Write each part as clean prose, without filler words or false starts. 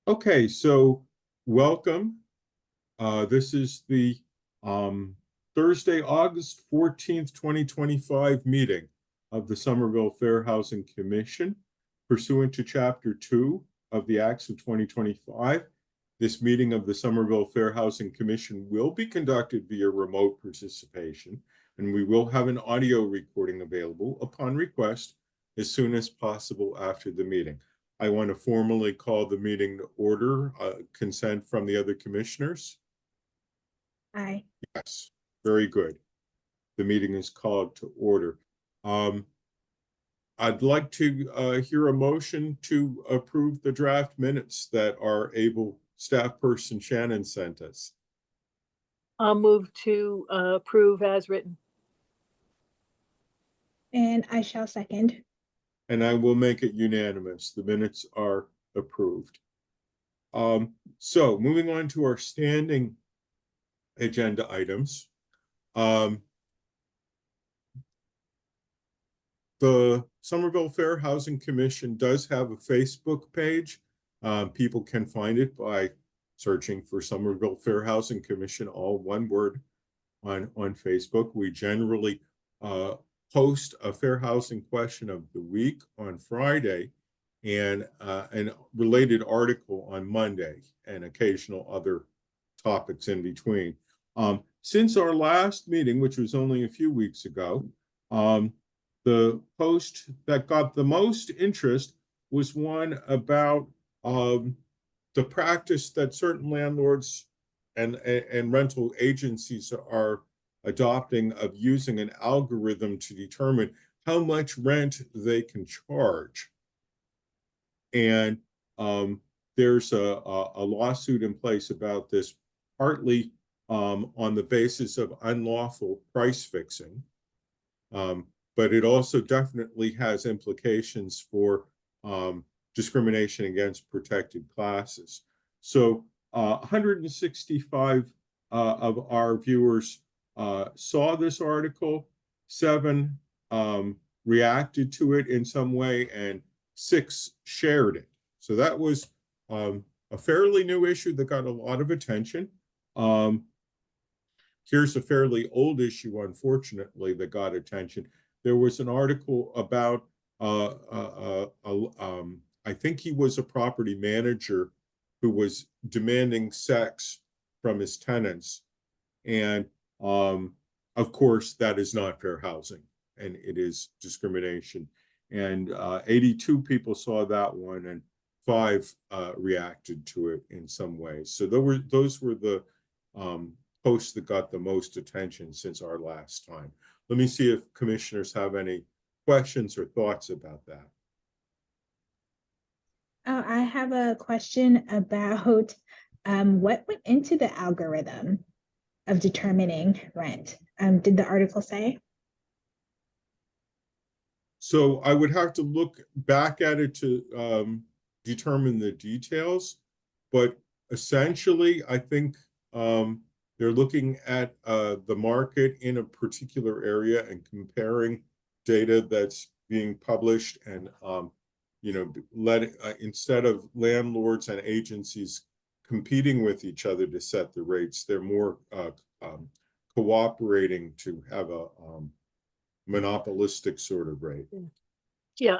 Okay, so welcome. This is the um, Thursday, August 14th, 2025 meeting of the Somerville Fair Housing Commission pursuant to Chapter 2 of the Acts of 2025. This meeting of the Somerville Fair Housing Commission will be conducted via remote participation, and we will have an audio recording available upon request as soon as possible after the meeting. I want to formally call the meeting to order. Consent from the other commissioners? Aye. Yes, very good. The meeting is called to order. I'd like to hear a motion to approve the draft minutes that our able staff person Shannon sent us. I'll move to approve as written. And I shall second. And I will make it unanimous. The minutes are approved. So moving on to our standing agenda items. The Somerville Fair Housing Commission does have a Facebook page. People can find it by searching for Somerville Fair Housing Commission, all one word, on Facebook. We generally post a fair housing question of the week on Friday and an related article on Monday and occasional other topics in between. Since our last meeting, which was only a few weeks ago, the post that got the most interest was one about the practice that certain landlords and rental agencies are adopting of using an algorithm to determine how much rent they can charge. And there's a lawsuit in place about this, partly on the basis of unlawful price fixing. But it also definitely has implications for discrimination against protected classes. So 165 of our viewers saw this article, 7 reacted to it in some way, and 6 shared it. So that was a fairly new issue that got a lot of attention. Here's a fairly old issue, unfortunately, that got attention. There was an article about, I think he was a property manager who was demanding sex from his tenants. And of course, that is not fair housing, and it is discrimination. And 82 people saw that one, and 5 reacted to it in some ways. So those were the posts that got the most attention since our last time. Let me see if commissioners have any questions or thoughts about that. Oh, I have a question about what went into the algorithm of determining rent. Did the article say? So I would have to look back at it to determine the details, but essentially, I think they're looking at the market in a particular area and comparing data that's being published, and instead of landlords and agencies competing with each other to set the rates, they're more cooperating to have a monopolistic sort of rate. Yeah.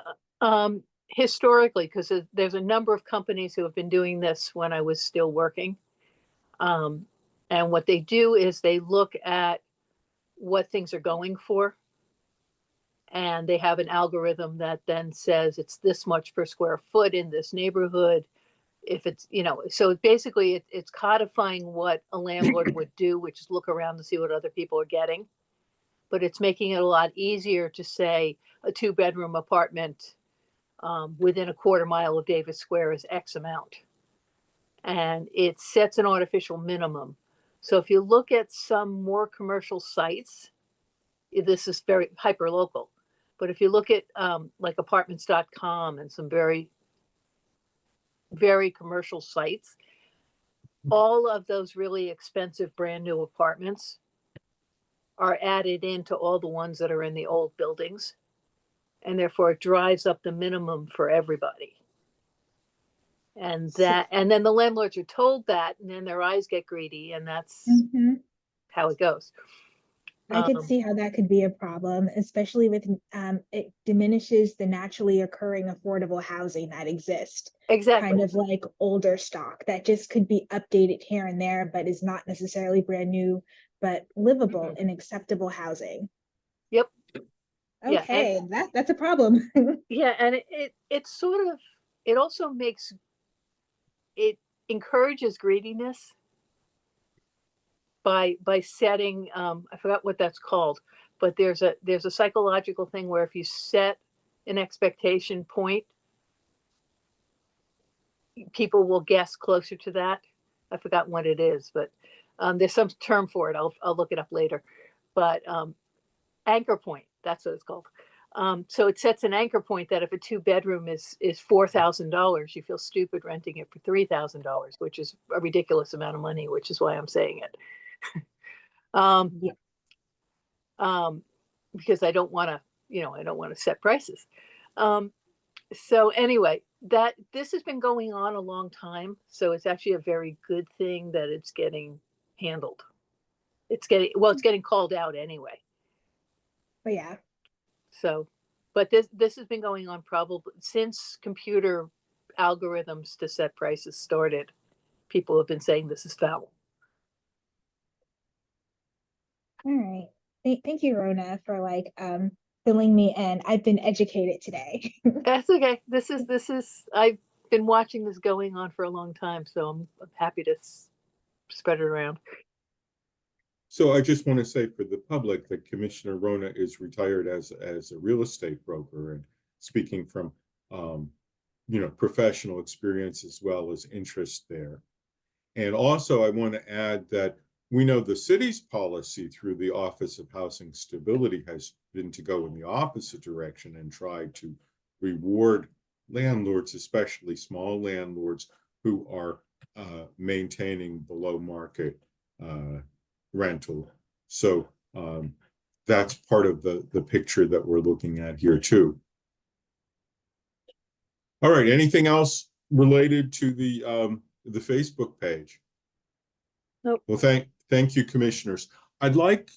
Historically, because there's a number of companies who have been doing this when I was still working. And what they do is they look at what things are going for. And they have an algorithm that then says it's this much per square foot in this neighborhood. If it's, so basically it's codifying what a landlord would do, which is look around to see what other people are getting. But it's making it a lot easier to say a 2-bedroom apartment within a quarter mile of Davis Square is X amount. And it sets an artificial minimum. So if you look at some more commercial sites, this is very hyper local. But if you look at like apartments.com and some very, very commercial sites, all of those really expensive brand new apartments are added into all the ones that are in the old buildings. And therefore it drives up the minimum for everybody. And So- then the landlords are told that, and then their eyes get greedy, and that's Mhm. how it goes. I could Um, see how that could be a problem, especially with it diminishes the naturally occurring affordable housing that exists. Kind exactly. of like older stock that just could be updated here and there, but is not necessarily brand new, but livable and acceptable housing. Yep. Yeah. And Okay, that's a problem. yeah, and it sort of, it also makes, it encourages greediness by setting, I forgot what that's called, but there's a psychological thing where if you set an expectation point, people will guess closer to that. I forgot what it is, but there's some term for it. I'll look it up later. But anchor point, that's what it's called. So it sets an anchor point that if a 2-bedroom is $4,000, you feel stupid renting it for $3,000, which is a ridiculous amount of money, which is why I'm saying it. um, Yeah. because I don't want to, I don't want to set prices. Um, so anyway, that this has been going on a long time, so it's actually a very good thing that it's getting handled. It's getting called out anyway. But yeah, So, but this has been going on probably since computer algorithms to set prices started. People have been saying this is foul. all right. Thank you, Rona, for like filling me in. I've been educated today. That's okay. This is I've been watching this going on for a long time, so I'm happy to spread it around. So I just want to say for the public that Commissioner Rona is retired as a real estate broker and speaking from professional experience as well as interest there. And also I want to add that we know the city's policy through the Office of Housing Stability has been to go in the opposite direction and try to reward landlords, especially small landlords, who are maintaining below market rental. So that's part of the picture that we're looking at here too. All right, anything else related to the Facebook page? Nope. Well, thank you, commissioners. I'd like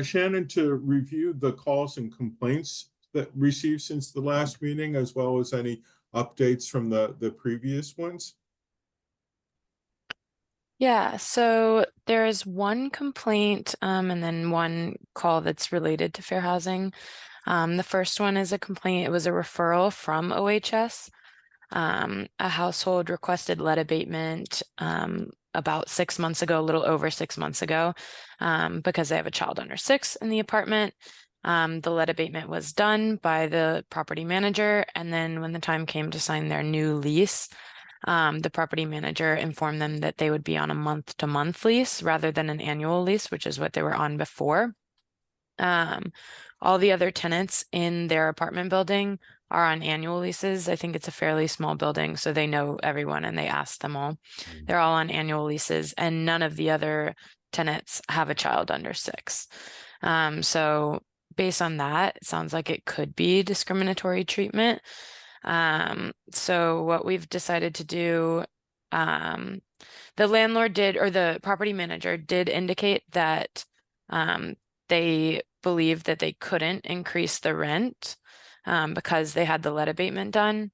Shannon to review the calls and complaints that received since the last meeting, as well as any updates from the previous ones. Yeah, so there is one complaint and then one call that's related to fair housing. The first one is a complaint. It was a referral from OHS. A household requested lead abatement about 6 months ago, a little over 6 months ago, because they have a child under 6 in the apartment. The lead abatement was done by the property manager, and then when the time came to sign their new lease, the property manager informed them that they would be on a month-to-month lease rather than an annual lease, which is what they were on before. All the other tenants in their apartment building are on annual leases. I think it's a fairly small building, so they know everyone and they ask them all. They're all on annual leases, and none of the other tenants have a child under 6. So based on that, it sounds like it could be discriminatory treatment. So what we've decided to do, the landlord did, or the property manager did indicate that they believed that they couldn't increase the rent because they had the lead abatement done,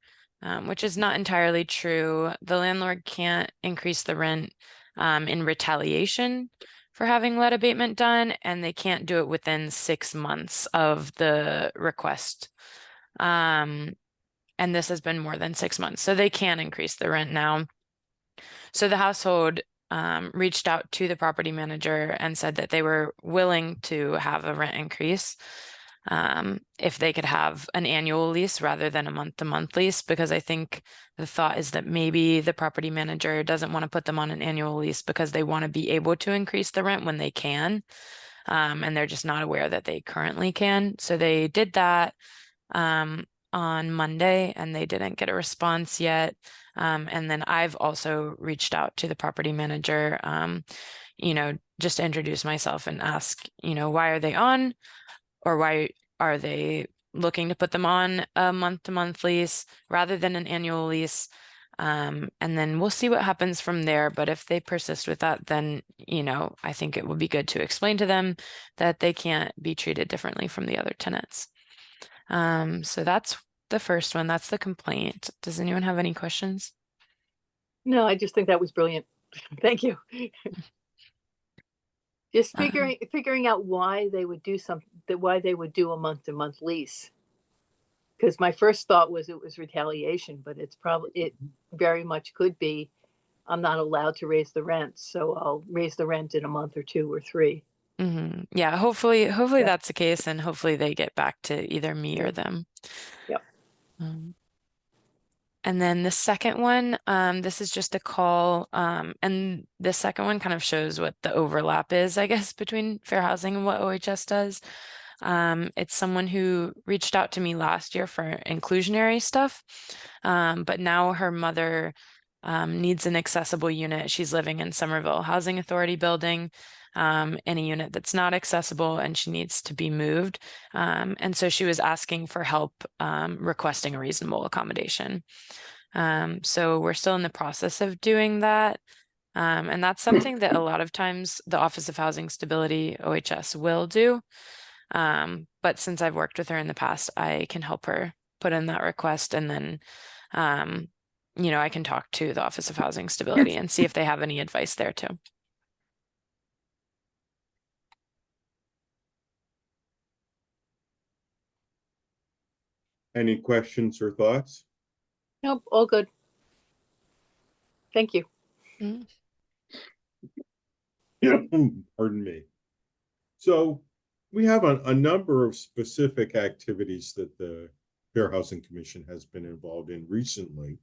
which is not entirely true. The landlord can't increase the rent in retaliation for having lead abatement done, and they can't do it within 6 months of the request. And this has been more than 6 months, so they can increase the rent now. So the household reached out to the property manager and said that they were willing to have a rent increase if they could have an annual lease rather than a month-to-month lease, because I think the thought is that maybe the property manager doesn't want to put them on an annual lease because they want to be able to increase the rent when they can, and they're just not aware that they currently can. So they did that on Monday, and they didn't get a response yet. And then I've also reached out to the property manager, just to introduce myself and ask, why are they on, or why are they looking to put them on a month-to-month lease rather than an annual lease? And then we'll see what happens from there. But if they persist with that, then, you know, I think it would be good to explain to them that they can't be treated differently from the other tenants. So that's the first one. That's the complaint. Does anyone have any questions? No, I just think that was brilliant. Thank you. Just figuring out why they would do something, why they would do a month-to-month lease. Because my first thought was it was retaliation, but it very much could be, I'm not allowed to raise the rent, so I'll raise the rent in a month or 2 or 3. Yeah, hopefully Yeah. that's the case, and hopefully they get back to either me or them. Yep. And then the second one, this is just a call, and the second one kind of shows what the overlap is, I guess, between fair housing and what OHS does. It's someone who reached out to me last year for inclusionary stuff, but now her mother needs an accessible unit. She's living in Somerville Housing Authority building, in a unit that's not accessible, and she needs to be moved. And so she was asking for help requesting a reasonable accommodation. So we're still in the process of doing that. And that's something that a lot of times the Office of Housing Stability, OHS, will do. But since I've worked with her in the past, I can help her put in that request, and then you know, I can talk to the Office of Housing Stability and see if they have any advice there too. Any questions or thoughts? Nope, all good. Thank you. Pardon me. So we have a number of specific activities that the Fair Housing Commission has been involved in recently.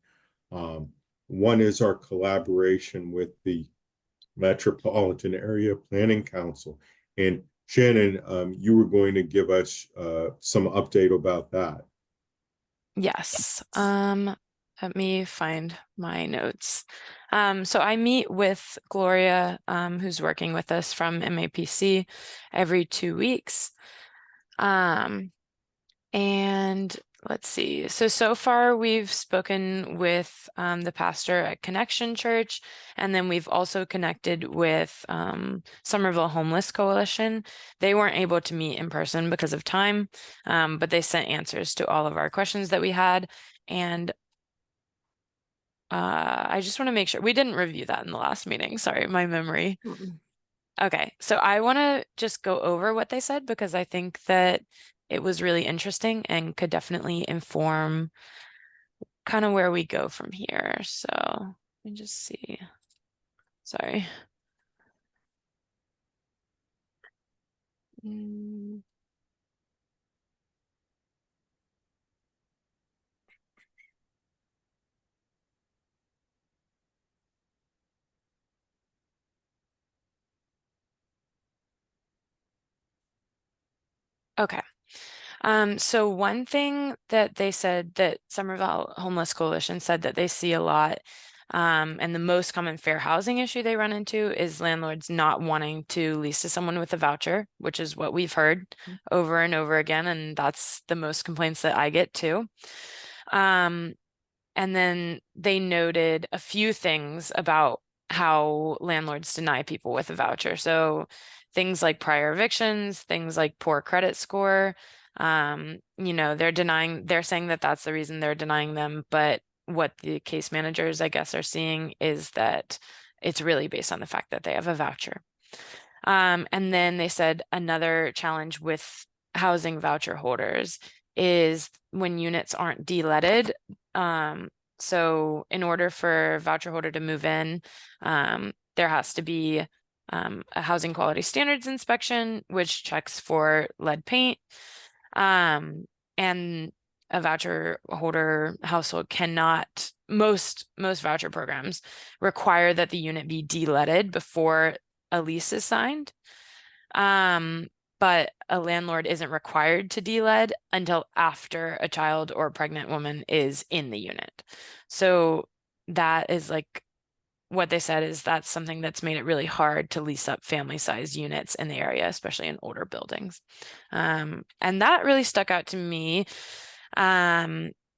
One is our collaboration with the Metropolitan Area Planning Council. And Shannon, you were going to give us some update about that. Yes. Let me find my notes. So I meet with Gloria, who's working with us from MAPC every 2 weeks. And let's see. So far we've spoken with the pastor at Connection Church, and then we've also connected with Somerville Homeless Coalition. They weren't able to meet in person because of time, but they sent answers to all of our questions that we had. And I just want to make sure we didn't review that in the last meeting. Sorry, my memory. Okay, so I want to just go over what they said because I think that it was really interesting and could definitely inform kind of where we go from here. So let me just see. Sorry. Okay. So one thing that they said that Somerville Homeless Coalition said that they see a lot, and the most common fair housing issue they run into is landlords not wanting to lease to someone with a voucher, which is what we've heard over and over again, and that's the most complaints that I get too. And then they noted a few things about how landlords deny people with a voucher. So things like prior evictions, things like poor credit score, you know, they're saying that that's the reason they're denying them. But what the case managers, I guess, are seeing is that it's really based on the fact that they have a voucher. And then they said another challenge with housing voucher holders is when units aren't de-letted. So in order for a voucher holder to move in, there has to be a housing quality standards inspection, which checks for lead paint. And a voucher holder household cannot, most voucher programs require that the unit be de-letted before a lease is signed. But a landlord isn't required to de-led until after a child or pregnant woman is in the unit. So that is like what they said is that's something that's made it really hard to lease up family-sized units in the area, especially in older buildings. And that really stuck out to me.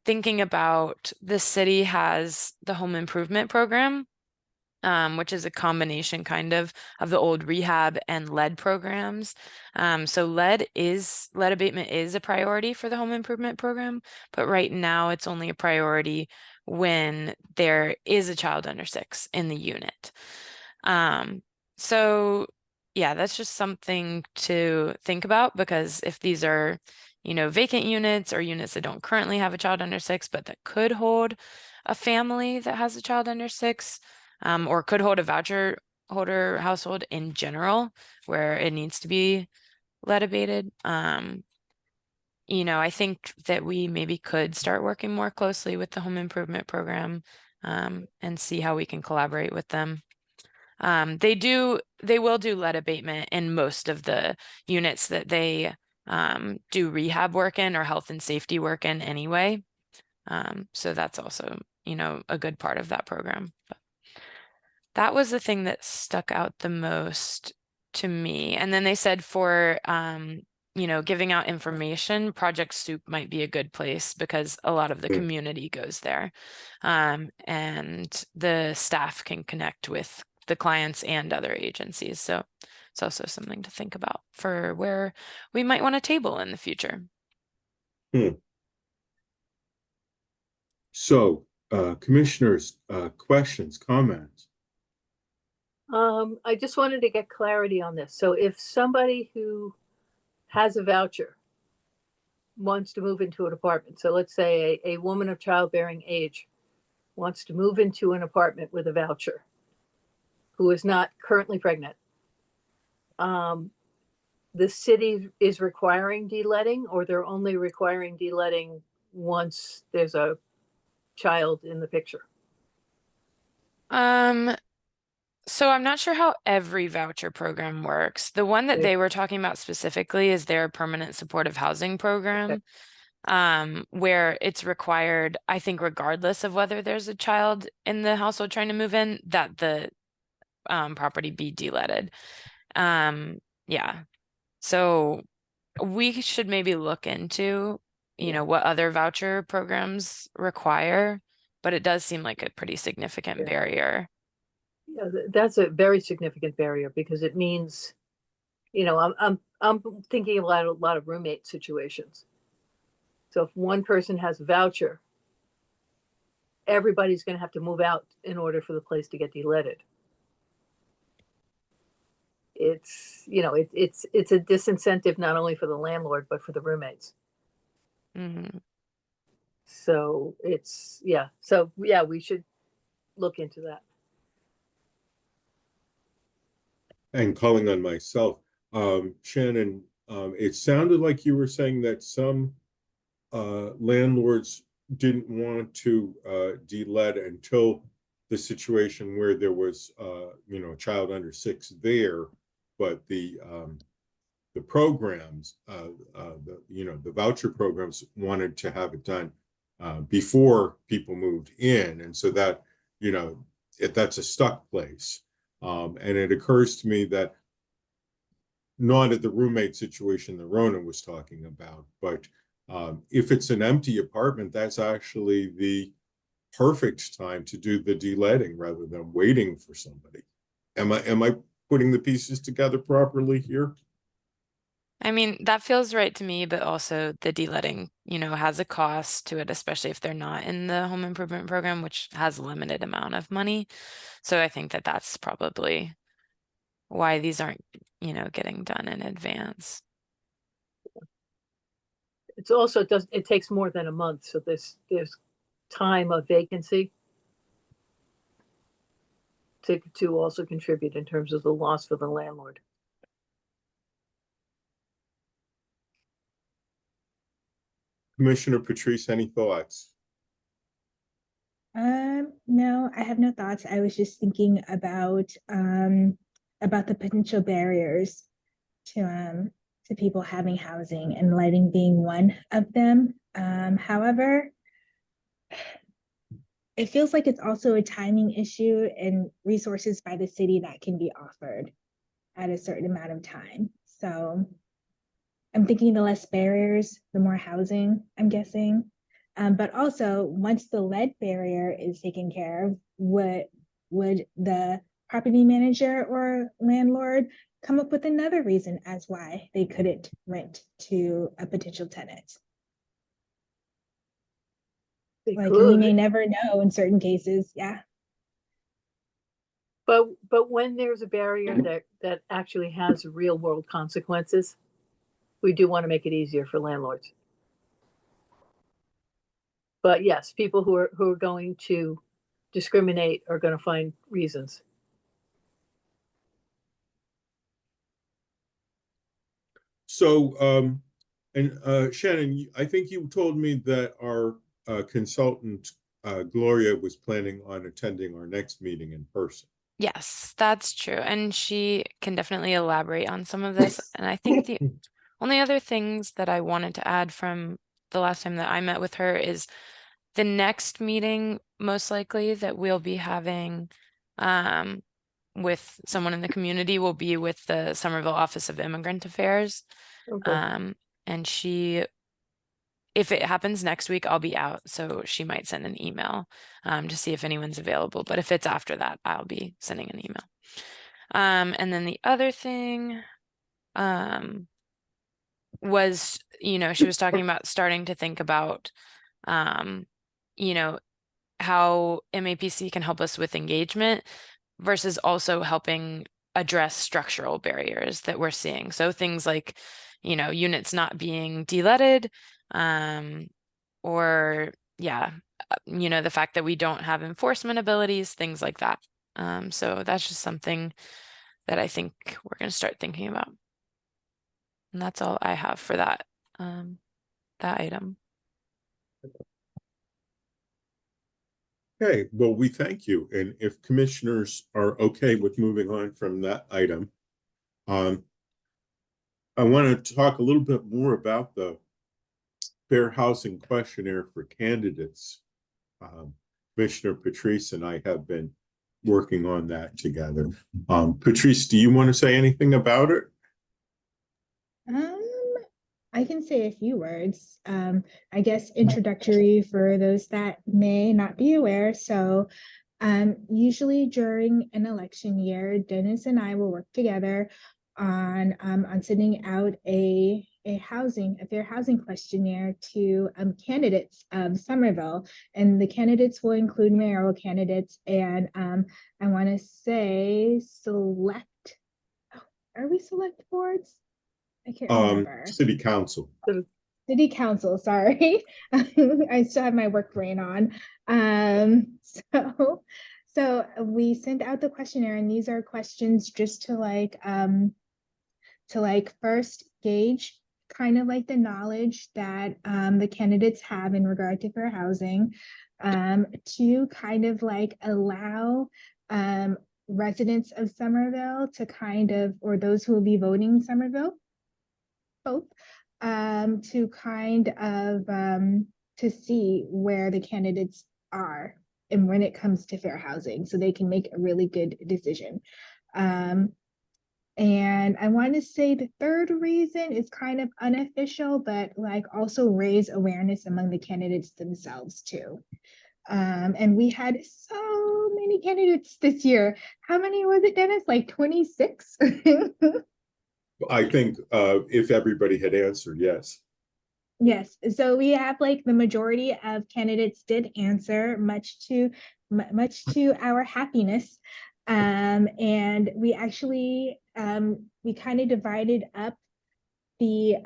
thinking about the city has the home improvement program, which is a combination kind of the old rehab and lead programs. So lead abatement is a priority for the home improvement program, but right now it's only a priority when there is a child under 6 in the unit. So yeah, that's just something to think about, because if these are, vacant units or units that don't currently have a child under 6, but that could hold a family that has a child under 6, or could hold a voucher holder household in general where it needs to be lead abated. I think that we maybe could start working more closely with the home improvement program, and see how we can collaborate with them. They will do lead abatement in most of the units that they do rehab work in or health and safety work in anyway. So that's also, a good part of that program. But that was the thing that stuck out the most to me. And then they said for, giving out information, Project Soup might be a good place because a lot of the community goes there. And the staff can connect with the clients and other agencies. So it's also something to think about for where we might want a table in the future. So, commissioners, questions, comments? I just wanted to get clarity on this. So if somebody who has a voucher wants to move into an apartment, so let's say a woman of childbearing age wants to move into an apartment with a voucher who is not currently pregnant, the city is requiring deletting, or they're only requiring deletting once there's a child in the picture? So I'm not sure how every voucher program works. The one that they were talking about specifically is their permanent supportive housing program, where it's required, I think, regardless of whether there's a child in the household trying to move in, that the property be deletted. Yeah. So we should maybe look into, what other voucher programs require, but it does seem like a pretty significant barrier. Yeah, that's a very significant barrier because it means, I'm thinking about a lot of roommate situations. So if one person has a voucher, everybody's going to have to move out in order for the place to get deletted. It's it's a disincentive not only for the landlord but for the roommates. Mm-hmm. So we should look into that. And calling on myself, Shannon, it sounded like you were saying that some landlords didn't want to delet until the situation where there was a child under 6 there, but the programs, the voucher programs wanted to have it done before people moved in, and so that that's a stuck place. And it occurs to me that not at the roommate situation that Rona was talking about, but if it's an empty apartment, that's actually the perfect time to do the deletting rather than waiting for somebody. Am I putting the pieces together properly here? I mean, that feels right to me, but also the deletting, has a cost to it, especially if they're not in the home improvement program, which has a limited amount of money. So I think that that's probably why these aren't, getting done in advance. It's also it takes more than a month, so there's time of vacancy to also contribute in terms of the loss for the landlord. Commissioner Patrice, any thoughts? No, I have no thoughts. I was just thinking about the potential barriers to people having housing, and lighting being one of them. However, it feels like it's also a timing issue and resources by the city that can be offered at a certain amount of time. So I'm thinking the less barriers, the more housing, I'm guessing. But also, once the lead barrier is taken care of, would the property manager or landlord come up with another reason as why they couldn't rent to a potential tenant? They Like, we could, may never know in certain cases. Yeah. but when there's a barrier that actually has real world consequences, we do want to make it easier for landlords. But yes, people who are going to discriminate are going to find reasons. So, Shannon, I think you told me that our consultant, Gloria, was planning on attending our next meeting in person. Yes, that's true. And she can definitely elaborate on some of this. And I think the only other things that I wanted to add from the last time that I met with her is the next meeting, most likely that we'll be having with someone in the community will be with the Somerville Office of Immigrant Affairs. Okay. And she, if it happens next week, I'll be out. So she might send an email to see if anyone's available. But if it's after that, I'll be sending an email. And then the other thing was, she was talking about starting to think about, you know, how MAPC can help us with engagement versus also helping address structural barriers that we're seeing. So things like, units not being de-leaded, or the fact that we don't have enforcement abilities, things like that. So that's just something that I think we're going to start thinking about. And that's all I have for that item. Okay, well, we thank you. And if commissioners are okay with moving on from that item, I want to talk a little bit more about the Fair Housing Questionnaire for candidates. Commissioner Patrice and I have been working on that together. Patrice, do you want to say anything about it? I can say a few words. I guess introductory for those that may not be aware. So, usually during an election year, Dennis and I will work together on sending out a fair housing questionnaire to candidates of Somerville, and the candidates will include mayoral candidates and I want to say select. Oh, are we select boards? I can't remember. City Council. City Council, sorry. I still have my work brain on. So we sent out the questionnaire, and these are questions just to first gauge kind of like the knowledge that the candidates have in regard to fair housing, to kind of like allow residents of Somerville to kind of, or those who will be voting Somerville, both, to kind of to see where the candidates are and when it comes to fair housing, so they can make a really good decision. And I want to say the third reason is kind of unofficial, but like also raise awareness among the candidates themselves too. And we had so many candidates this year. How many was it, Dennis? Like 26? I think if everybody had answered, yes. Yes, so we have like the majority of candidates did answer, much to our happiness. And we actually we kind of divided up the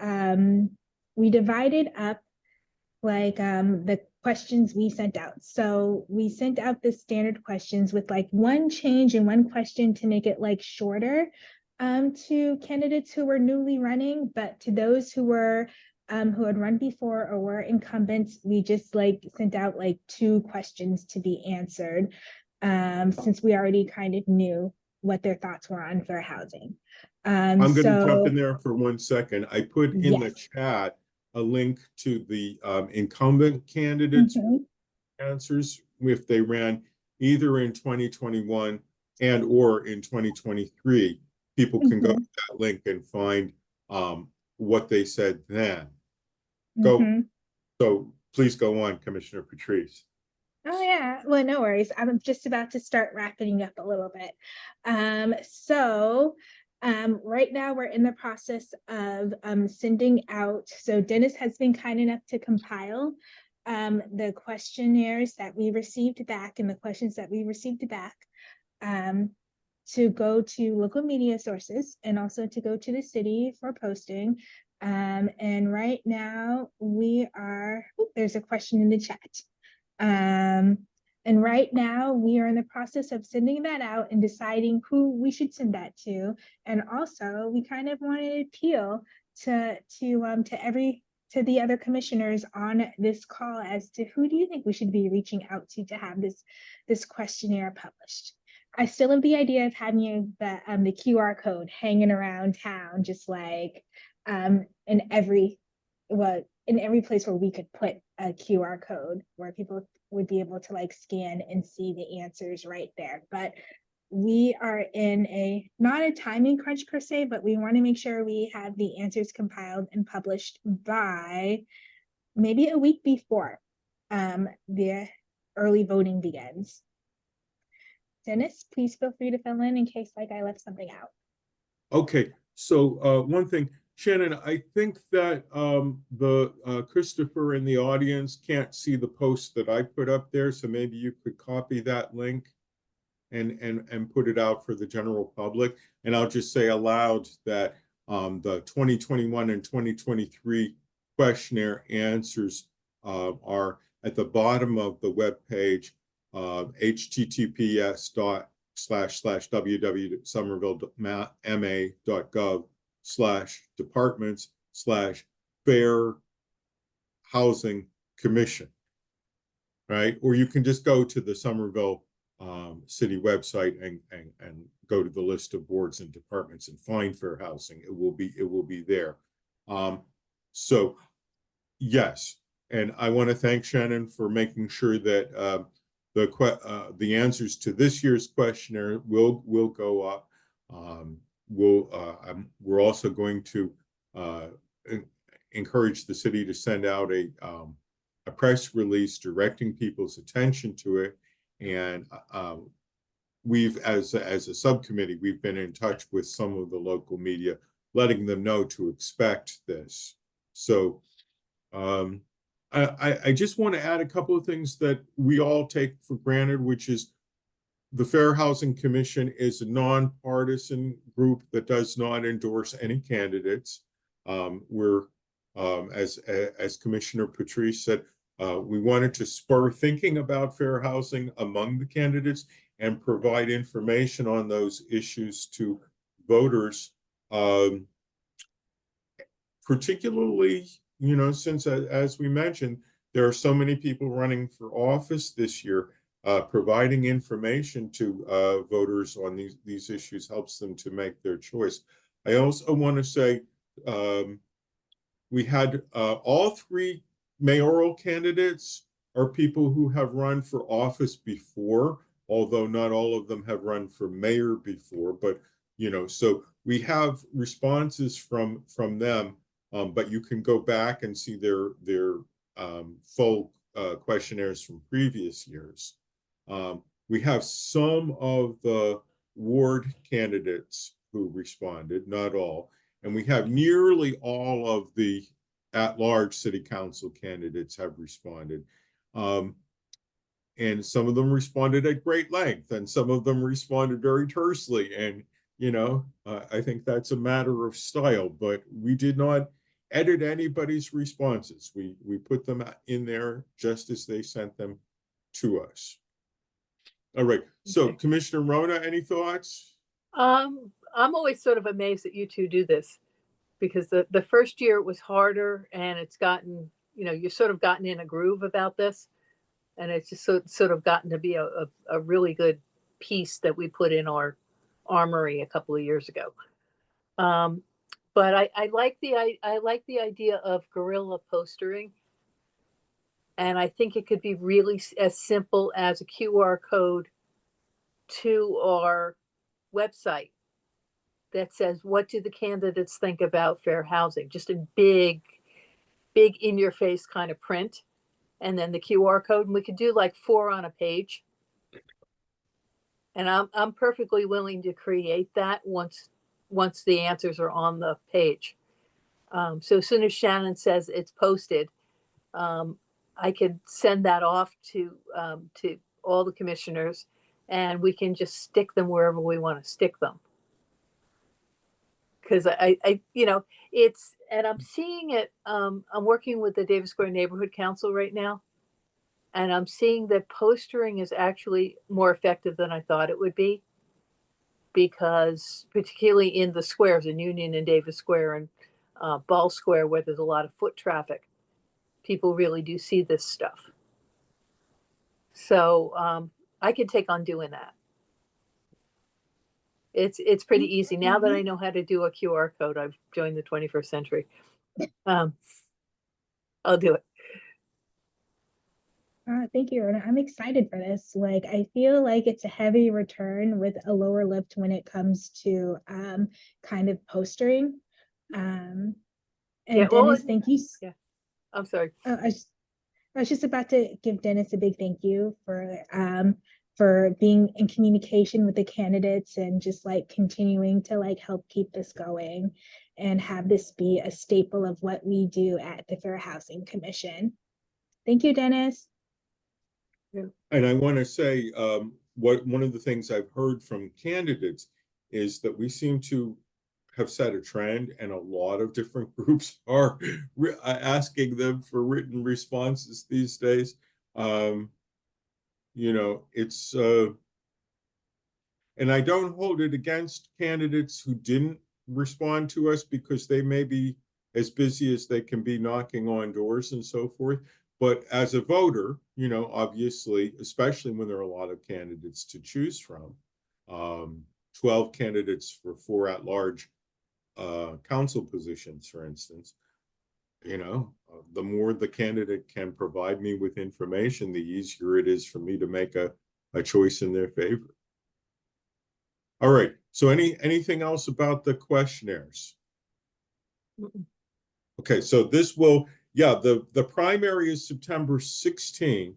the questions we sent out. So we sent out the standard questions with like one change and one question to make it like shorter to candidates who were newly running, but to those who were who had run before or were incumbents, we just like sent out like 2 questions to be answered, since we already kind of knew what their thoughts were on fair housing. I'm going to jump in there for 1 second. I put in the Yes. chat a link to the incumbent candidates' answers if they ran either in 2021 and or in 2023. People can go to that link and find what they said then. So please go on, Commissioner Patrice. Oh yeah, well, no worries. I'm just about to start wrapping up a little bit. Right now we're in the process of sending out. So Dennis has been kind enough to compile the questionnaires that we received back and the questions that we received back to go to local media sources and also to go to the city for posting. And right now we are, there's a question in the chat. And right now we are in the process of sending that out and deciding who we should send that to. And also we kind of want to appeal to the other commissioners on this call as to who do you think we should be reaching out to have this questionnaire published. I still have the idea of having the QR code hanging around town, just like in every place where we could put a QR code where people would be able to like scan and see the answers right there. But we are in not a timing crunch per se, but we want to make sure we have the answers compiled and published by maybe a week before the early voting begins. Dennis, please feel free to fill in case like I left something out. Okay, so one thing, Shannon, I think that Christopher in the audience can't see the post that I put up there, so maybe you could copy that link and put it out for the general public. And I'll just say aloud that the 2021 and 2023 questionnaire answers are at the bottom of the web page, https://www.somervillema.gov/departments/fair housing commission, right? Or you can just go to the Somerville city website and go to the list of boards and departments and find fair housing. It will be there. So yes, and I want to thank Shannon for making sure that the answers to this year's questionnaire will go up. We're also going to encourage the city to send out a press release directing people's attention to it. And we've, as a subcommittee, we've been in touch with some of the local media, letting them know to expect this. So I just want to add a couple of things that we all take for granted, which is the Fair Housing Commission is a nonpartisan group that does not endorse any candidates. We're, as Commissioner Patrice said, we wanted to spur thinking about fair housing among the candidates and provide information on those issues to voters, particularly, since, as we mentioned, there are so many people running for office this year. Providing information to voters on these issues helps them to make their choice. I also want to say we had all three mayoral candidates are people who have run for office before, although not all of them have run for mayor before. But so we have responses from them, but you can go back and see their full questionnaires from previous years. We have some of the ward candidates who responded, not all, and we have nearly all of the at-large city council candidates have responded. And some of them responded at great length, and some of them responded very tersely. And, I think that's a matter of style, but we did not edit anybody's responses. We put them in there just as they sent them to us. All right. So, okay. Commissioner Rona, any thoughts? I'm always sort of amazed that you two do this, because the first year it was harder, and it's gotten, you've sort of gotten in a groove about this, and it's just sort of gotten to be a really good piece that we put in our armory a couple of years ago. But I like the idea of guerrilla postering, and I think it could be really as simple as a QR code to our website that says, what do the candidates think about fair housing? Just a big in your face kind of print. and then the QR code, and we could do like 4 on a page. And I'm perfectly willing to create that once the answers are on the page. So as soon as Shannon says it's posted, I could send that off to all the commissioners, and we can just stick them wherever we want to stick them. Because I it's, and I'm seeing it. I'm working with the Davis Square Neighborhood Council right now, and I'm seeing that postering is actually more effective than I thought it would be. Because particularly in the squares, in Union and Davis Square and Ball Square, where there's a lot of foot traffic, people really do see this stuff. So I can take on doing that. It's pretty easy now that I know how to do a QR code. I've joined the 21st century. I'll do it. Thank you, Rhoda. I'm excited for this. Like, I feel like it's a heavy return with a lower lift when it comes to kind of postering. And Yeah, well, Dennis, thank you. Yeah, I'm sorry. I was just about to give Dennis a big thank you for being in communication with the candidates and just like continuing to like help keep this going and have this be a staple of what we do at the Fair Housing Commission. Thank you, Dennis. And I want to say, one of the things I've heard from candidates is that we seem to have set a trend, and a lot of different groups are asking them for written responses these days. It's and I don't hold it against candidates who didn't respond to us, because they may be as busy as they can be knocking on doors and so forth. But as a voter, obviously, especially when there are a lot of candidates to choose from, 12 candidates for 4 at-large council positions, for instance, the more the candidate can provide me with information, the easier it is for me to make a choice in their favor. All right. So anything else about the questionnaires? Okay, so this will, the primary is September 16th.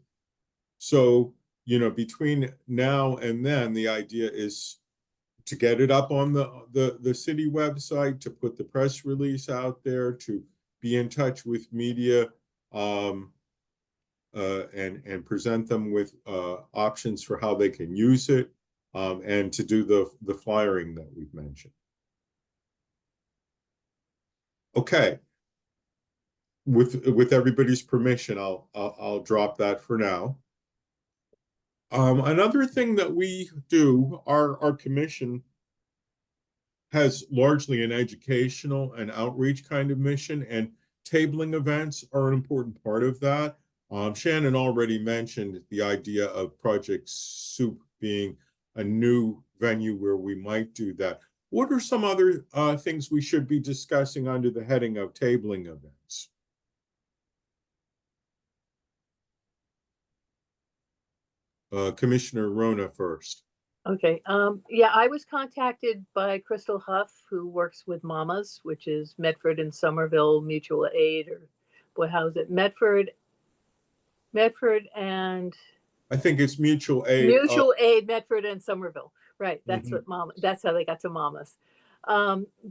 So, between now and then, the idea is to get it up on the city website, to put the press release out there, to be in touch with media, and present them with options for how they can use it, and to do the flyering that we've mentioned. Okay. With everybody's permission, I'll drop that for now. Another thing that we do, our commission has largely an educational and outreach kind of mission, and tabling events are an important part of that. Shannon already mentioned the idea of Project Soup being a new venue where we might do that. What are some other things we should be discussing under the heading of tabling events? Commissioner Rona first. Okay. Yeah, I was contacted by Crystal Huff, who works with Mamas, which is Medford and Somerville Mutual Aid, or how is it? Medford and I think it's Mutual Aid. Mutual Aid, Medford and Somerville. Right. That's what that's how they got to Mamas.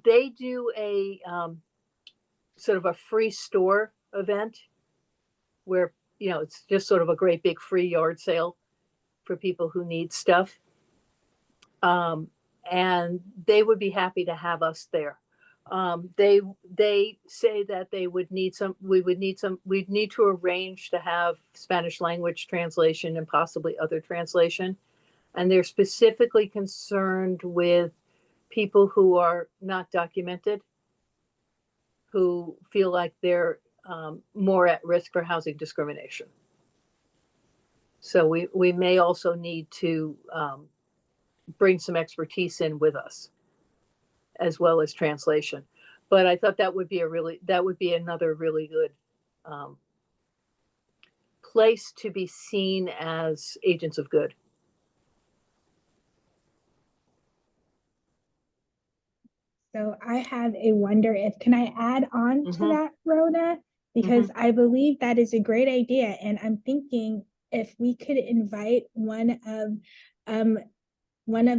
They do a sort of a free store event where, it's just sort of a great big free yard sale for people who need stuff. And they would be happy to have us there. They say that we'd need to arrange to have Spanish language translation and possibly other translation. And they're specifically concerned with people who are not documented, who feel like they're more at risk for housing discrimination. So we may also need to bring some expertise in with us, as well as translation. But I thought that would be another really good place to be seen as agents of good. So I have a wonder if, can I add on to that, Rhoda? because I believe that is a great idea. And I'm thinking if we could invite one of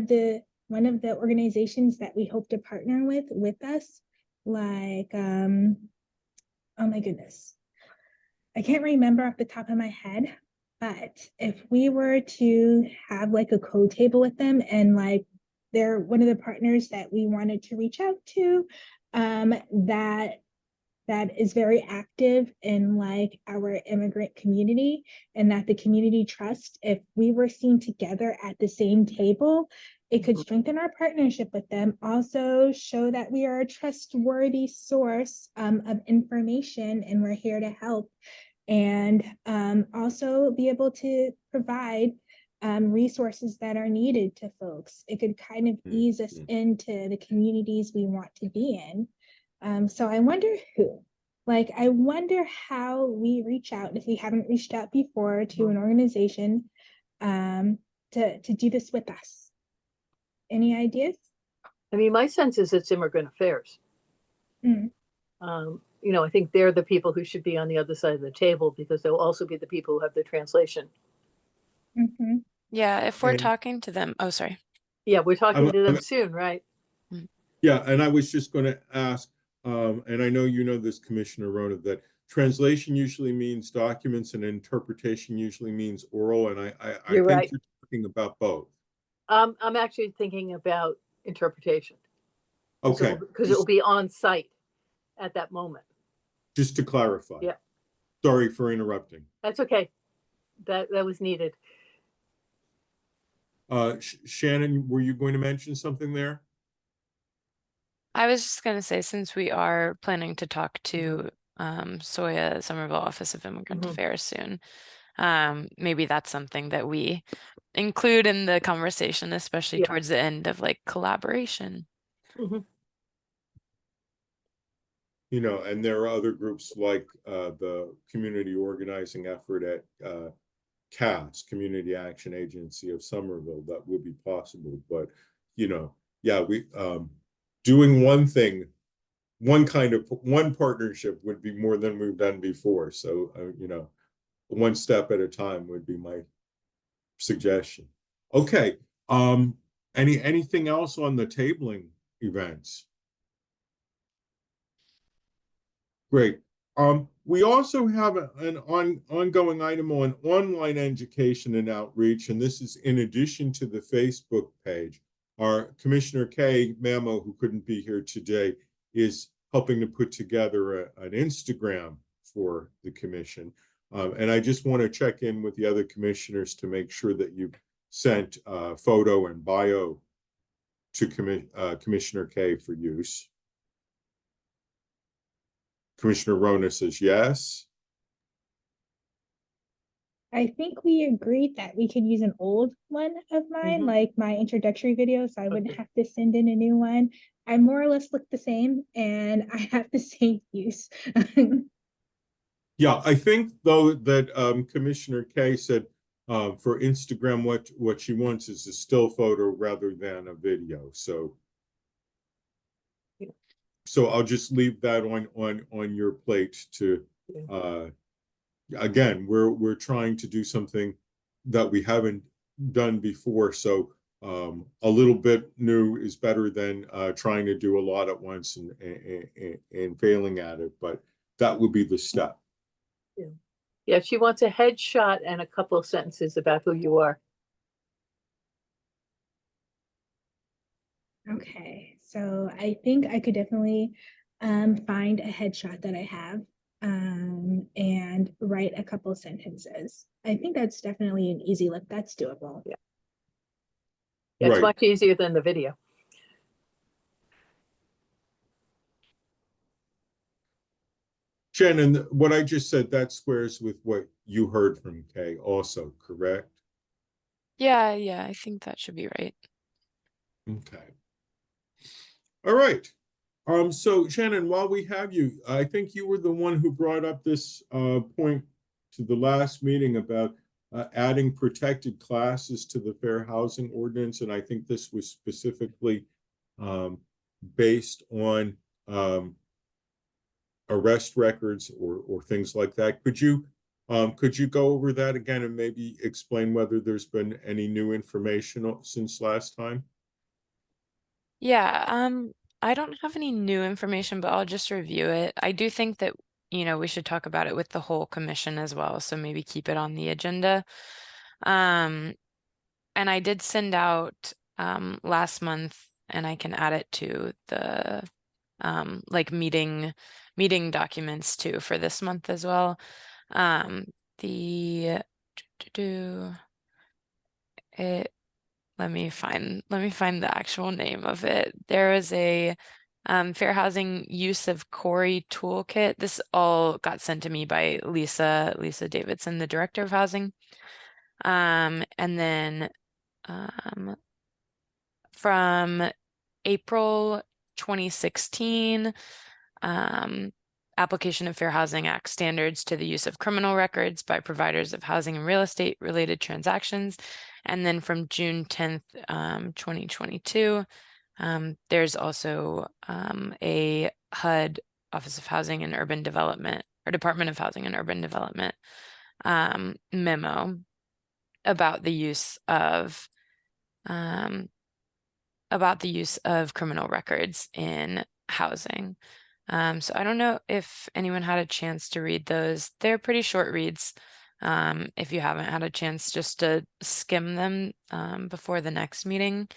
the organizations that we hope to partner with us, like oh my goodness, I can't remember off the top of my head, but if we were to have like a code table with them, and like they're one of the partners that we wanted to reach out to, that is very active in like our immigrant community, and that the community trust, if we were seen together at the same table, it could strengthen our partnership with them, also show that we are a trustworthy source of information and we're here to help, and also be able to provide resources that are needed to folks. It could kind of ease us into the communities we want to be in. So I wonder I wonder how we reach out, if we haven't reached out before, to an organization to do this with us. Any ideas? I mean, my sense is it's immigrant affairs. Mm. You know, I think they're the people who should be on the other side of the table, because they'll also be the people who have the translation. Mm-hmm. Yeah, if we're And- talking to them, oh, sorry. Yeah, we're talking I'm- to them soon, right? Yeah, and I was just going to ask, and I know you know this, Commissioner Rona, that translation usually means documents and interpretation usually means oral, and I You're think right. you're talking about both. I'm actually thinking about interpretation. Okay, Because it will be on site at that moment. just to clarify. Yeah. Sorry for interrupting. That's okay. That was needed. Shannon, were you going to mention something there? I was just going to say, since we are planning to talk to SOIA, Somerville Office of Immigrant Affairs soon, maybe that's something that we include in the conversation, especially towards the end of like collaboration. You know, and there are other groups like the community organizing effort at CAS, Community Action Agency of Somerville, that would be possible. But, you know, yeah, we doing one thing, one partnership would be more than we've done before. So, you know, one step at a time would be my suggestion. Okay. Anything else on the tabling events? Great. We also have an ongoing item on online education and outreach, and this is in addition to the Facebook page. Our Commissioner Kay Mamo, who couldn't be here today, is helping to put together an Instagram for the commission. And I just want to check in with the other commissioners to make sure that you've sent photo and bio to Commissioner Kay for use. Commissioner Rona says yes. I think we agreed that we could use an old one of mine, like my introductory video, so I wouldn't have to send in a new one. I more or less look the same, and I have the same use. Yeah, I think though that Commissioner Kay said for Instagram what she wants is a still photo rather than a video. So I'll just leave that on your plate to again, we're trying to do something that we haven't done before. So a little bit new is better than trying to do a lot at once and failing at it. But that would be the step. Yeah, she wants a headshot and a couple of sentences about who you are. Okay, so I think I could definitely find a headshot that I have and write a couple sentences. I think that's definitely an easy lift. That's doable. Yeah, it's Right. much easier than the video. Shannon, what I just said, that squares with what you heard from Kay also, correct? Yeah, I think that should be right. Okay. All right. So Shannon, while we have you, I think you were the one who brought up this point to the last meeting about adding protected classes to the Fair Housing Ordinance, and I think this was specifically based on arrest records or things like that. Could you go over that again and maybe explain whether there's been any new information since last time? Yeah, I don't have any new information, but I'll just review it. I do think that, we should talk about it with the whole commission as well, so maybe keep it on the agenda. And I did send out last month, and I can add it to the like meeting documents too for this month as well. The it let me find the actual name of it. There was a fair housing use of Corey toolkit. This all got sent to me by Lisa Davidson, the director of housing. And then from April 2016, application of Fair Housing Act standards to the use of criminal records by providers of housing and real estate related transactions. And then from June 10th, 2022, there's also a HUD, Office of Housing and Urban Development, or Department of Housing and Urban Development memo about the use of criminal records in housing. So I don't know if anyone had a chance to read those. They're pretty short reads. If you haven't had a chance just to skim them before the next meeting.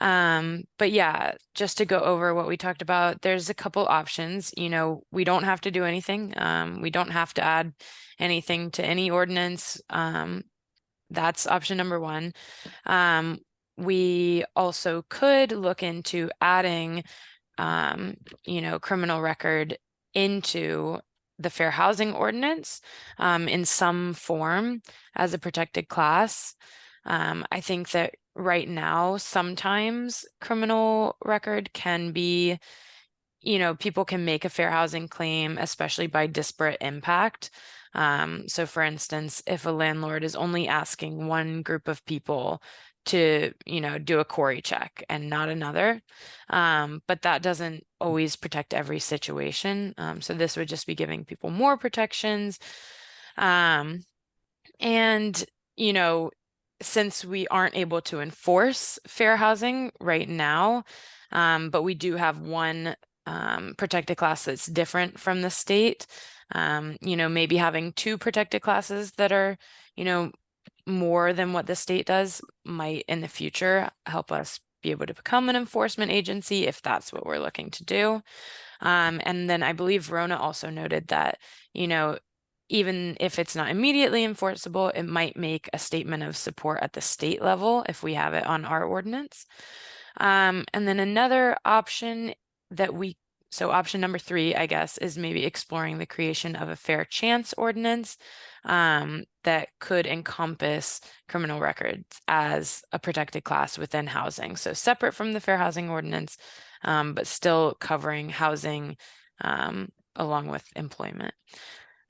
But yeah, just to go over what we talked about, there's a couple options. We don't have to do anything. We don't have to add anything to any ordinance. That's option number one. We also could look into adding criminal record into the fair housing ordinance in some form as a protected class. I think that right now, sometimes criminal record can be, people can make a fair housing claim, especially by disparate impact. So for instance, if a landlord is only asking one group of people to, do a Corey check and not another, but that doesn't always protect every situation. So this would just be giving people more protections. And, since we aren't able to enforce fair housing right now, but we do have one protected class that's different from the state, maybe having two protected classes that are, more than what the state does might in the future help us be able to become an enforcement agency if that's what we're looking to do. And then I believe Rona also noted that, even if it's not immediately enforceable, it might make a statement of support at the state level if we have it on our ordinance. And then another option so option number 3, I guess, is maybe exploring the creation of a fair chance ordinance that could encompass criminal records as a protected class within housing. So separate from the fair housing ordinance, but still covering housing along with employment.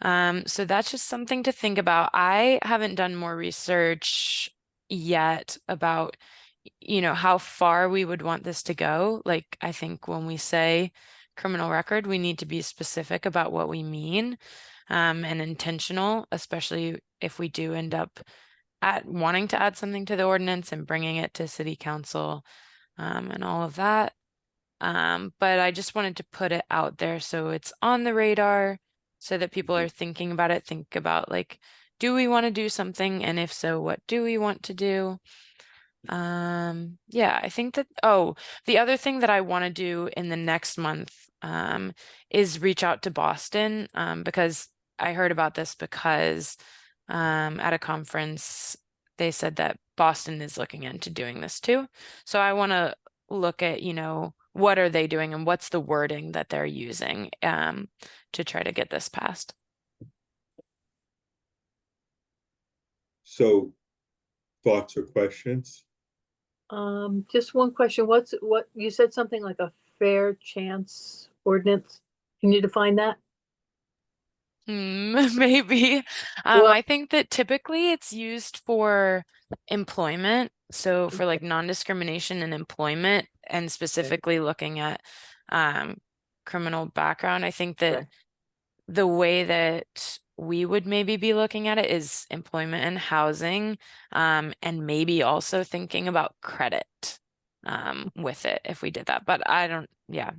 So that's just something to think about. I haven't done more research yet about, how far we would want this to go. Like, I think when we say criminal record, we need to be specific about what we mean, and intentional, especially if we do end up wanting to add something to the ordinance and bringing it to city council, and all of that. But I just wanted to put it out there so it's on the radar, so that people are thinking about it, think about like, do we want to do something? And if so, what do we want to do? Yeah, I think that, the other thing that I want to do in the next month is reach out to Boston, because I heard about this because at a conference they said that Boston is looking into doing this too. So I want to look at, what are they doing and what's the wording that they're using to try to get this passed. So, thoughts or questions? Just one question. What you said something like a fair chance ordinance. Can you define that? Maybe. Well- I think that typically it's used for employment. So for like non-discrimination in employment, and specifically looking at criminal background. I think that Okay. the way that we would maybe be looking at it is employment and housing, and maybe also thinking about credit with it if we did that. But I don't, yeah,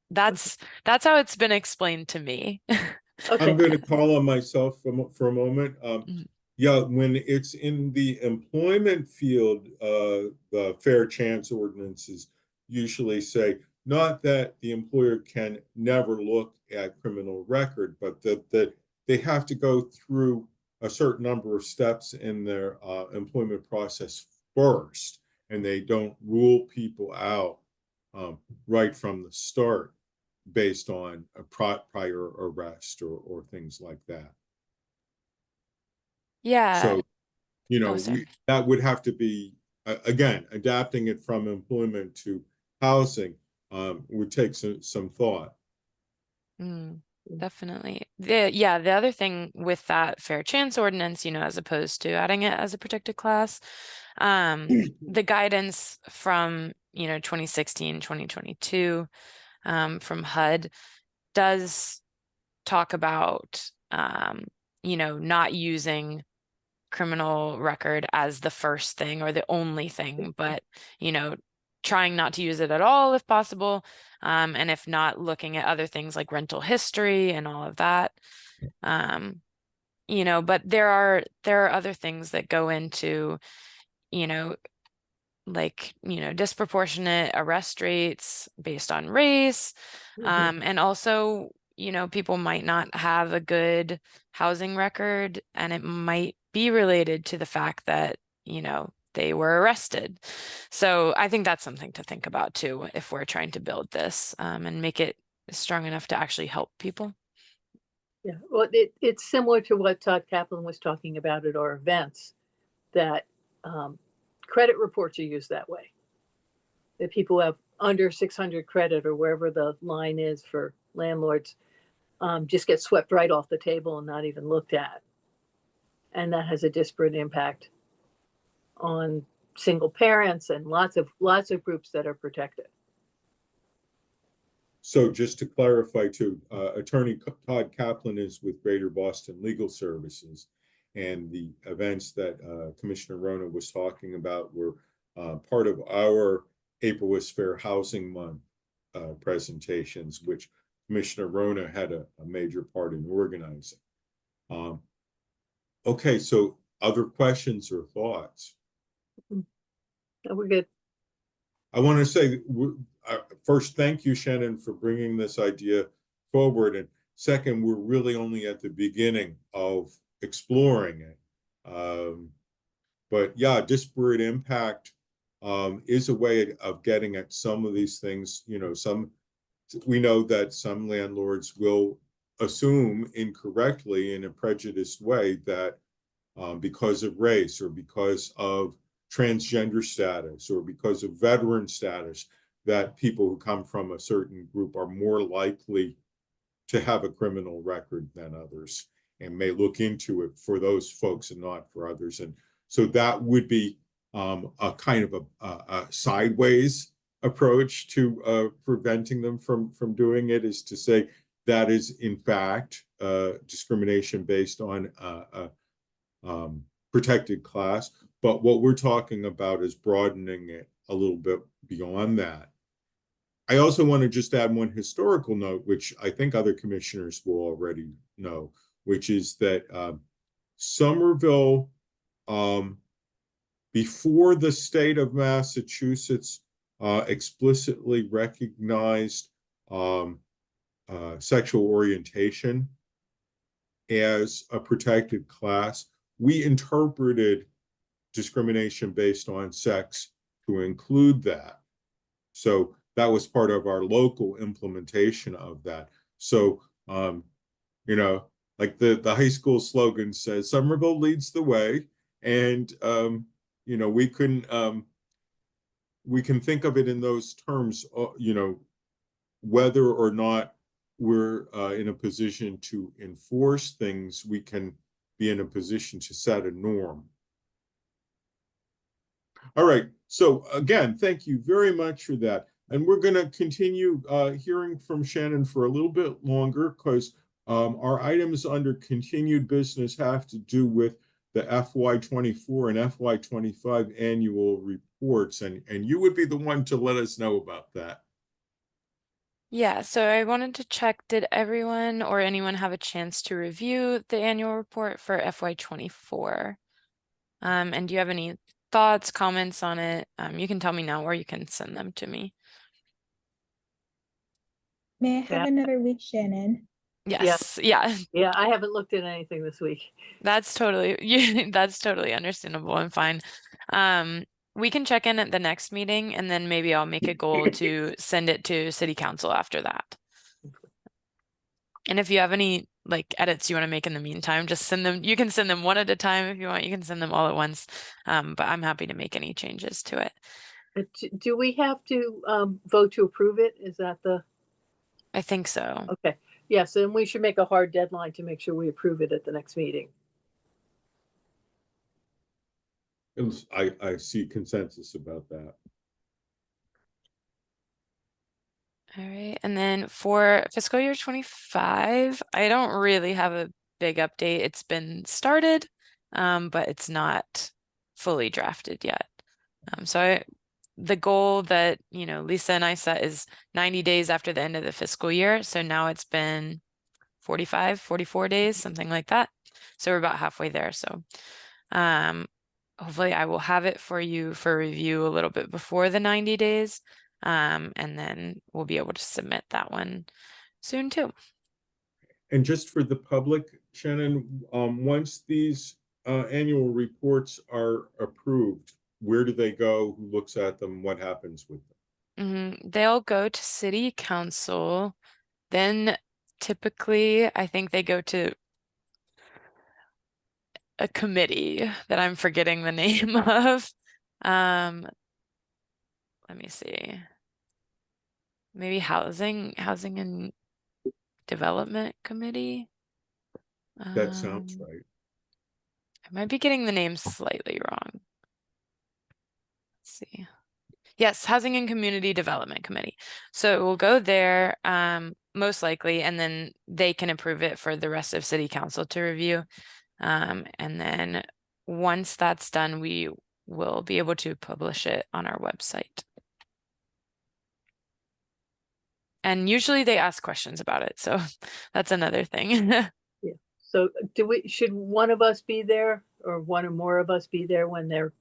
that's how it's been explained to me. Okay. I'm going to call on myself for a moment. Mhm. Yeah, when it's in the employment field, the fair chance ordinances usually say not that the employer can never look at criminal record, but that they have to go through a certain number of steps in their employment process first, and they don't rule people out right from the start based on a prior arrest or things like that. Yeah. So, you know, Oh, sorry. that would have to be, again, adapting it from employment to housing would take some thought. Definitely. The other thing with that fair chance ordinance, as opposed to adding it as a protected class, the guidance from, 2016, 2022, from HUD does talk about, not using criminal record as the first thing or the only thing, but, trying not to use it at all if possible. And if not, looking at other things like rental history and all of that. But there are other things that go into, like, disproportionate arrest rates based on race. And also, people might not have a good housing record, and it might be related to the fact that, they were arrested. So I think that's something to think about too, if we're trying to build this and make it strong enough to actually help people. Yeah, well, it's similar to what Todd Kaplan was talking about at our events, that credit reports are used that way. That people have under 600 credit or wherever the line is for landlords just get swept right off the table and not even looked at. And that has a disparate impact on single parents and lots of groups that are protected. So just to clarify too, Attorney Todd Kaplan is with Greater Boston Legal Services, and the events that Commissioner Rona was talking about were part of our April is Fair Housing Month presentations, which Commissioner Rona had a major part in organizing. Okay, so other questions or thoughts? We're good. I want to say first, thank you, Shannon, for bringing this idea forward. And second, we're really only at the beginning of exploring it. But yeah, disparate impact is a way of getting at some of these things. We know that some landlords will assume incorrectly in a prejudiced way that because of race or because of transgender status or because of veteran status, that people who come from a certain group are more likely to have a criminal record than others, and may look into it for those folks and not for others. And so that would be a kind of a sideways approach to preventing them from doing it, is to say that is in fact discrimination based on protected class. But what we're talking about is broadening it a little bit beyond that. I also want to just add one historical note, which I think other commissioners will already know, which is that Somerville, before the state of Massachusetts explicitly recognized sexual orientation as a protected class, we interpreted discrimination based on sex to include that. So that was part of our local implementation of that. So, like the high school slogan says, Somerville leads the way. And, we can think of it in those terms, whether or not we're in a position to enforce things, we can be in a position to set a norm. All right. So again, thank you very much for that. And we're going to continue hearing from Shannon for a little bit longer because our items under continued business have to do with the FY24 and FY25 annual reports. And you would be the one to let us know about that. Yeah, so I wanted to check, did everyone or anyone have a chance to review the annual report for FY24? And do you have any thoughts, comments on it? You can tell me now or you can send them to me. May I have Yeah. another week, Shannon? Yes, yeah, Yeah, I haven't looked at anything this week. that's totally that's totally understandable and fine. We can check in at the next meeting and then maybe I'll make a goal to send it to city council after that. And if you have any like edits you want to make in the meantime, just send them. You can send them one at a time if you want. You can send them all at once. But I'm happy to make any changes to it. Do we have to vote to approve it? Is that the, I think so. okay, yes, then we should make a hard deadline to make sure we approve it at the next meeting. I see consensus about that. All right. And then for fiscal year 25, I don't really have a big update. It's been started, but it's not fully drafted yet. The goal that, Lisa and I set is 90 days after the end of the fiscal year. So now it's been 45, 44 days, something like that. So we're about halfway there. So hopefully I will have it for you for review a little bit before the 90 days. And then we'll be able to submit that one soon too. And just for the public, Shannon, once these annual reports are approved, where do they go? Who looks at them? What happens with them? They'll go to city council. Then typically, I think they go to a committee that I'm forgetting the name of. Let me see. Maybe housing and development committee. That sounds right. I might be getting the name slightly wrong. Let's see. Yes, Housing and Community Development Committee. So it will go there, most likely, and then they can approve it for the rest of City Council to review. And then once that's done, we will be able to publish it on our website. And usually they ask questions about it, so that's another thing. Yeah. So should one of us be there or one or more of us be there when they're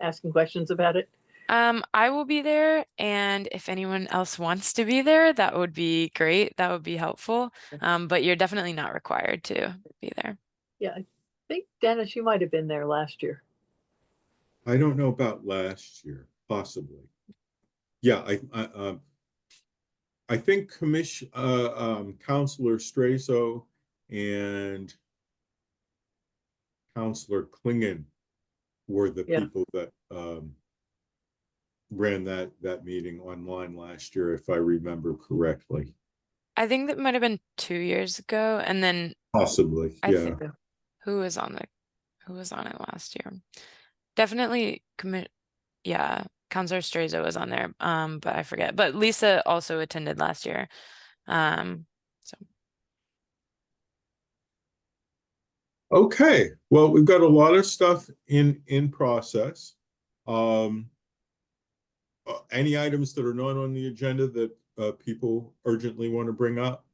asking questions about it? I will be there, and if anyone else wants to be there, that would be great. That would be helpful. But you're definitely not required to be there. Yeah, I think Dennis, you might have been there last year. I don't know about last year, possibly. Yeah, I think Councilor Straso and Councilor Klingon were the people that ran that meeting online last year, if I remember correctly. I think that might have been 2 years ago, and then possibly, yeah. Who was on it last year? Definitely, yeah, Councilor Strazo was on there, but I forget. But Lisa also attended last year, so. Okay, well, we've got a lot of stuff in process. Any items that are not on the agenda that people urgently want to bring up?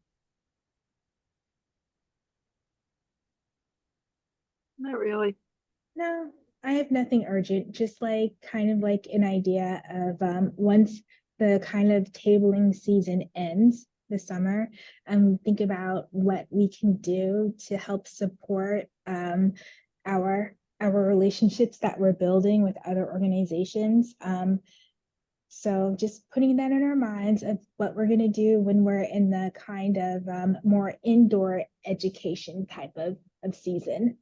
Not really. No, I have nothing urgent, just like kind of like an idea of once the kind of tabling season ends this summer, think about what we can do to help support our relationships that we're building with other organizations. So just putting that in our minds of what we're going to do when we're in the kind of more indoor education type of season.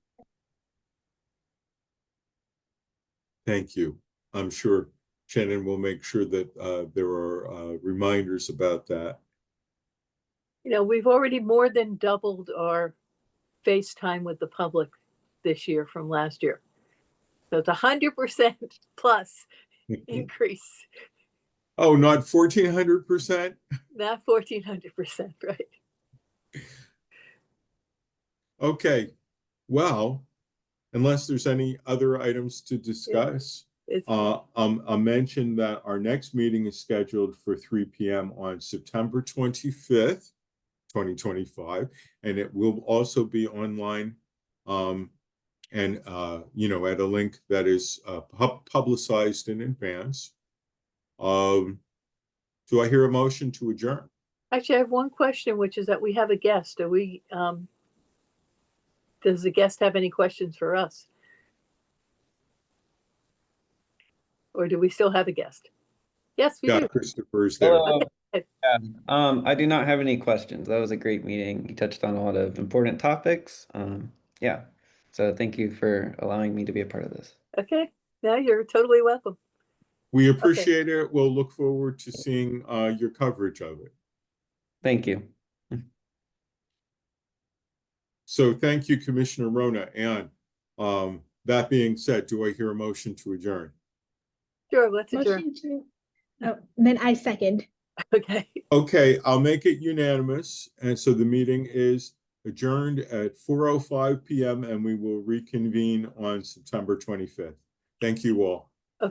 Thank you. I'm sure Shannon will make sure that there are reminders about that. We've already more than doubled our FaceTime with the public this year from last year. So it's 100% plus increase. Oh, not 1400%? Not 1400%, right? Okay, well, unless there's any other items to discuss, It's, I'll mention that our next meeting is scheduled for 3 p.m. on September 25th, 2025, and it will also be online, and at a link that is publicized in advance. Do I hear a motion to adjourn? actually, I have one question, which is that we have a guest. Does the guest have any questions for us? Or do we still have a guest? Yes, we Yeah, do. Christopher is there. Hello. Okay. Yeah. I do not have any questions. That was a great meeting. You touched on a lot of important topics. Yeah. So thank you for allowing me to be a part of this. Okay. Now you're totally welcome. We appreciate it. We'll look forward to seeing your coverage of it. Thank you. So thank you, Commissioner Rona. And that being said, do I hear a motion to adjourn? Sure, let's adjourn. Motion to, oh, then I second. Okay. Okay, I'll make it unanimous. And so the meeting is adjourned at 4:05 p.m. and we will reconvene on September 25th. Thank you all.